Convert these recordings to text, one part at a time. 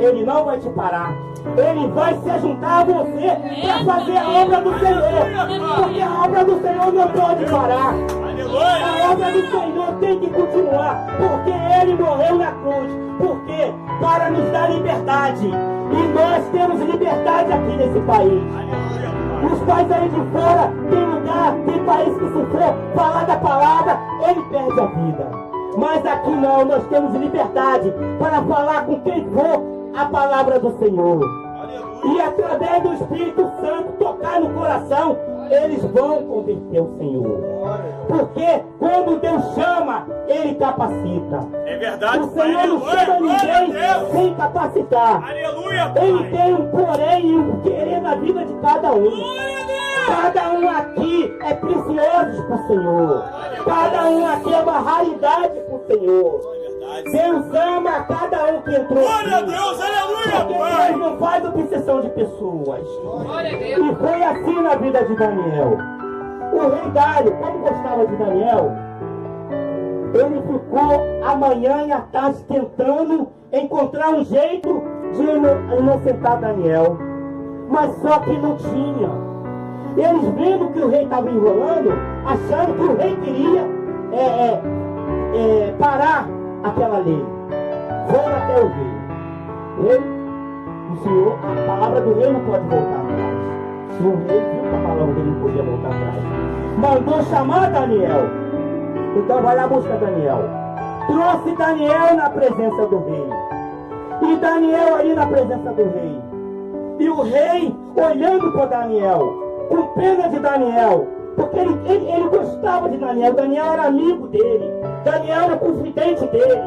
Ele não vai te parar. Ele vai se juntar a você para fazer a obra do Senhor. Porque a obra do Senhor não pode parar. A obra do Senhor tem que continuar. Porque Ele morreu na cruz. Porque para nos dar liberdade. E nós temos liberdade aqui nesse país. Os pais aí de fora, tem lugar, tem país que se for falar da palavra, ele perde a vida. Mas aqui não, nós temos liberdade para falar com quem for a palavra do Senhor. E através do Espírito Santo tocar no coração, eles vão converter o Senhor. Porque quando Deus chama, Ele capacita. É verdade, o Senhor não chama ninguém sem capacitar. Aleluia, Ele tem um porém e um querer na vida de cada um. Cada um aqui é precioso para o Senhor. Cada um aqui é uma raridade para o Senhor. Deus ama cada um que entrou. Glória a Deus, aleluia, porque Deus não faz obsessão de pessoas. E foi assim na vida de Daniel. O rei Dário, como gostava de Daniel, ele ficou a manhã e a tarde tentando encontrar um jeito de inocentar Daniel. Mas só que não tinha. Eles vendo que o rei estava enrolando, achando que o rei queria parar aquela lei. Foram até o rei. O Senhor, a palavra do rei não pode voltar atrás. E o rei viu que a palavra dele não podia voltar atrás. Mandou chamar Daniel. Então vai lá buscar Daniel. Trouxe Daniel na presença do rei. E Daniel ali na presença do rei. E o rei olhando para Daniel, com pena de Daniel, porque ele gostava de Daniel. Daniel era amigo dele. Daniel era confidente dele.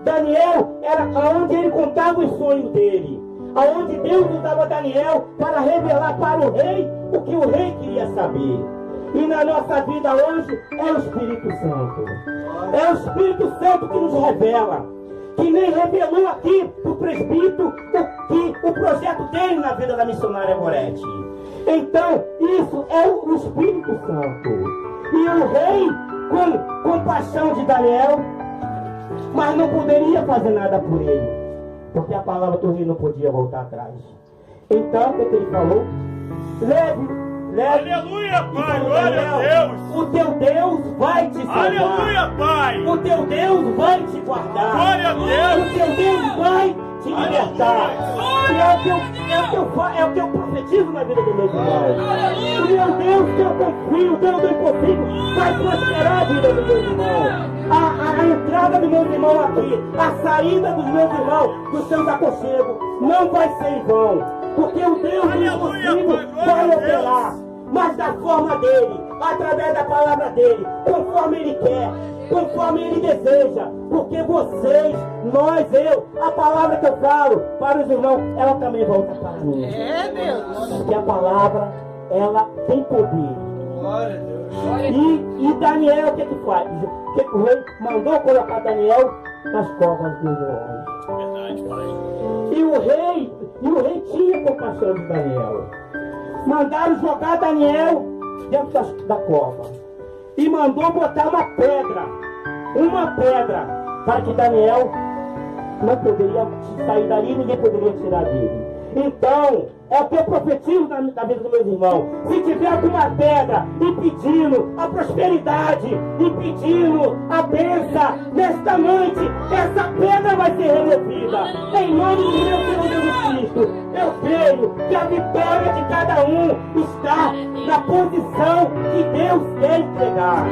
Daniel era onde ele contava os sonhos dele. Aonde Deus usava Daniel para revelar para o rei o que o rei queria saber. E na nossa vida hoje é o Espírito Santo. É o Espírito Santo que nos revela. Que nem revelou aqui para o presbítero o projeto dele na vida da missionária Gorete. Então, isso é o Espírito Santo. E o rei, com compaixão de Daniel, mas não poderia fazer nada por ele, porque a palavra do rei não podia voltar atrás. Então, o que ele falou? Leve. Aleluia, Pai, glória a Deus. O teu Deus vai te salvar. Aleluia, Pai. O teu Deus vai te guardar. Glória a Deus. O teu Deus vai te libertar. E é o que eu profetizo na vida do meu irmão. O meu Deus que eu confio, o Deus do impossível, vai prosperar a vida do meu irmão. A entrada do meu irmão aqui, a saída dos meus irmãos dos seus aconchegos, não vai ser em vão. Porque o Deus do impossível vai operar, mas da forma dele, através da palavra dele, conforme ele quer, conforme ele deseja. Porque vocês, nós, a palavra que eu falo para os irmãos, ela também volta para mim. É, Deus. Porque a palavra, ela tem poder. Glória a Deus. E Daniel, o que faz? O rei mandou colocar Daniel nas covas dos leões. Verdade, Pai. E o rei tinha compaixão de Daniel. Mandaram jogar Daniel dentro da cova. E mandou botar uma pedra para que Daniel não poderia sair dali e ninguém poderia tirar dele. Então, é o que eu profetizo na vida dos meus irmãos. Se tiver alguma pedra impedindo a prosperidade, impedindo a bênção nesta noite, essa pedra vai ser removida. Em nome do meu Senhor Jesus Cristo, eu creio que a vitória de cada um está na posição que Deus quer entregar.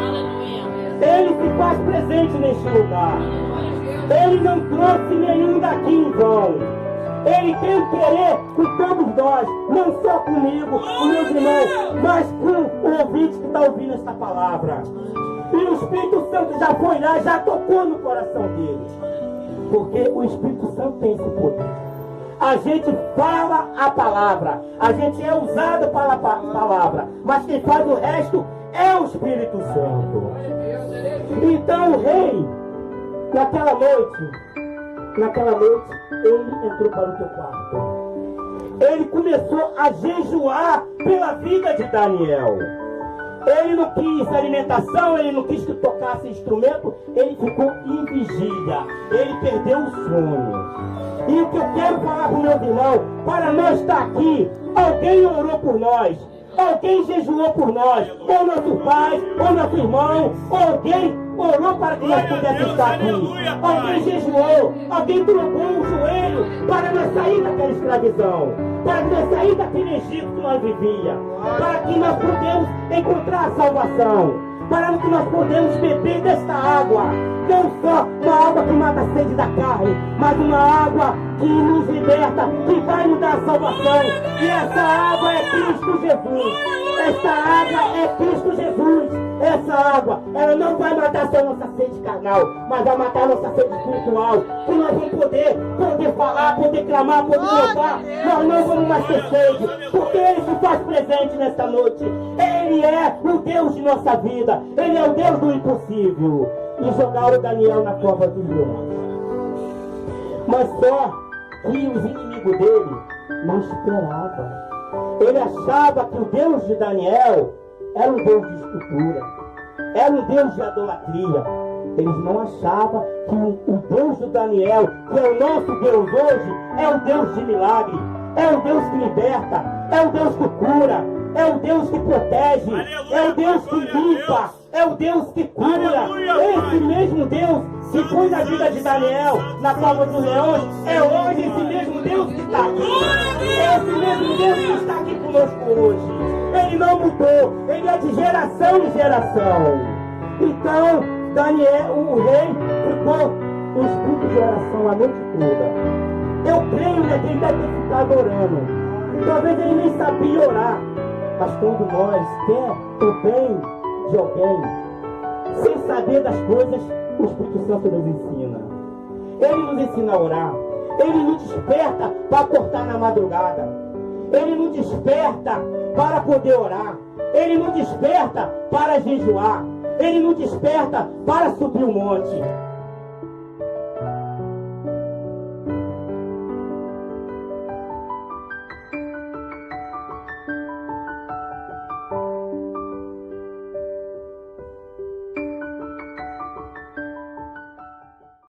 Ele se faz presente neste lugar. Ele não trouxe nenhum daqui em vão. Ele tem um querer com todos nós, não só comigo, com meus irmãos, mas com o ouvinte que está ouvindo esta palavra. E o Espírito Santo já foi lá, já tocou no coração dele. Porque o Espírito Santo tem esse poder. A gente fala a palavra, a gente é usado para a palavra, mas quem faz o resto é o Espírito Santo. Então o rei, naquela noite, ele entrou para o teu quarto. Ele começou a jejuar pela vida de Daniel. Ele não quis alimentação, ele não quis que tocasse instrumento, ele ficou em vigília. Ele perdeu o sono. E o que eu quero falar para os meus irmãos, para nós estar aqui, alguém orou por nós, alguém jejuou por nós, ou nosso pai, ou nosso irmão, ou alguém orou para que nós pudéssemos estar aqui. Alguém jejuou, alguém trocou o joelho para nós sair daquela escravidão, para nós sair daquele Egito que nós vivíamos, para que nós pudemos encontrar a salvação, para que nós podemos beber desta água, não só uma água que mata a sede da carne, mas uma água que nos liberta, que vai nos dar a salvação. E essa água é Cristo Jesus. Essa água é Cristo Jesus. Essa água, ela não vai matar só a nossa sede carnal, mas vai matar a nossa sede espiritual. Que nós vamos poder falar, poder clamar, poder louvar. Nós não vamos mais ter sede, porque Ele se faz presente nesta noite. Ele é o Deus de nossa vida. Ele é o Deus do impossível. E jogaram Daniel na cova dos leões. Mas só que os inimigos dele não esperavam. Ele achava que o Deus de Daniel era um Deus de escultura, era um Deus de idolatria. Eles não achavam que o Deus de Daniel, que é o nosso Deus hoje, é um Deus de milagre, é um Deus que liberta, é um Deus que cura, é um Deus que protege, é um Deus que limpa, é um Deus que cura. Esse mesmo Deus que foi na vida de Daniel, na cova dos leões, é hoje esse mesmo Deus que está aqui. É esse mesmo Deus que está aqui conosco hoje. Ele não mudou, ele é de geração em geração. Então, Daniel, o rei, ficou com espírito de oração a noite toda. Eu creio que ele deve ter ficado orando. Talvez ele nem sabia orar, mas quando nós quer o bem de alguém, sem saber das coisas, o Espírito Santo nos ensina. Ele nos ensina a orar. Ele nos desperta para cortar na madrugada. Ele nos desperta para poder orar. Ele nos desperta para jejuar. Ele nos desperta para subir o monte.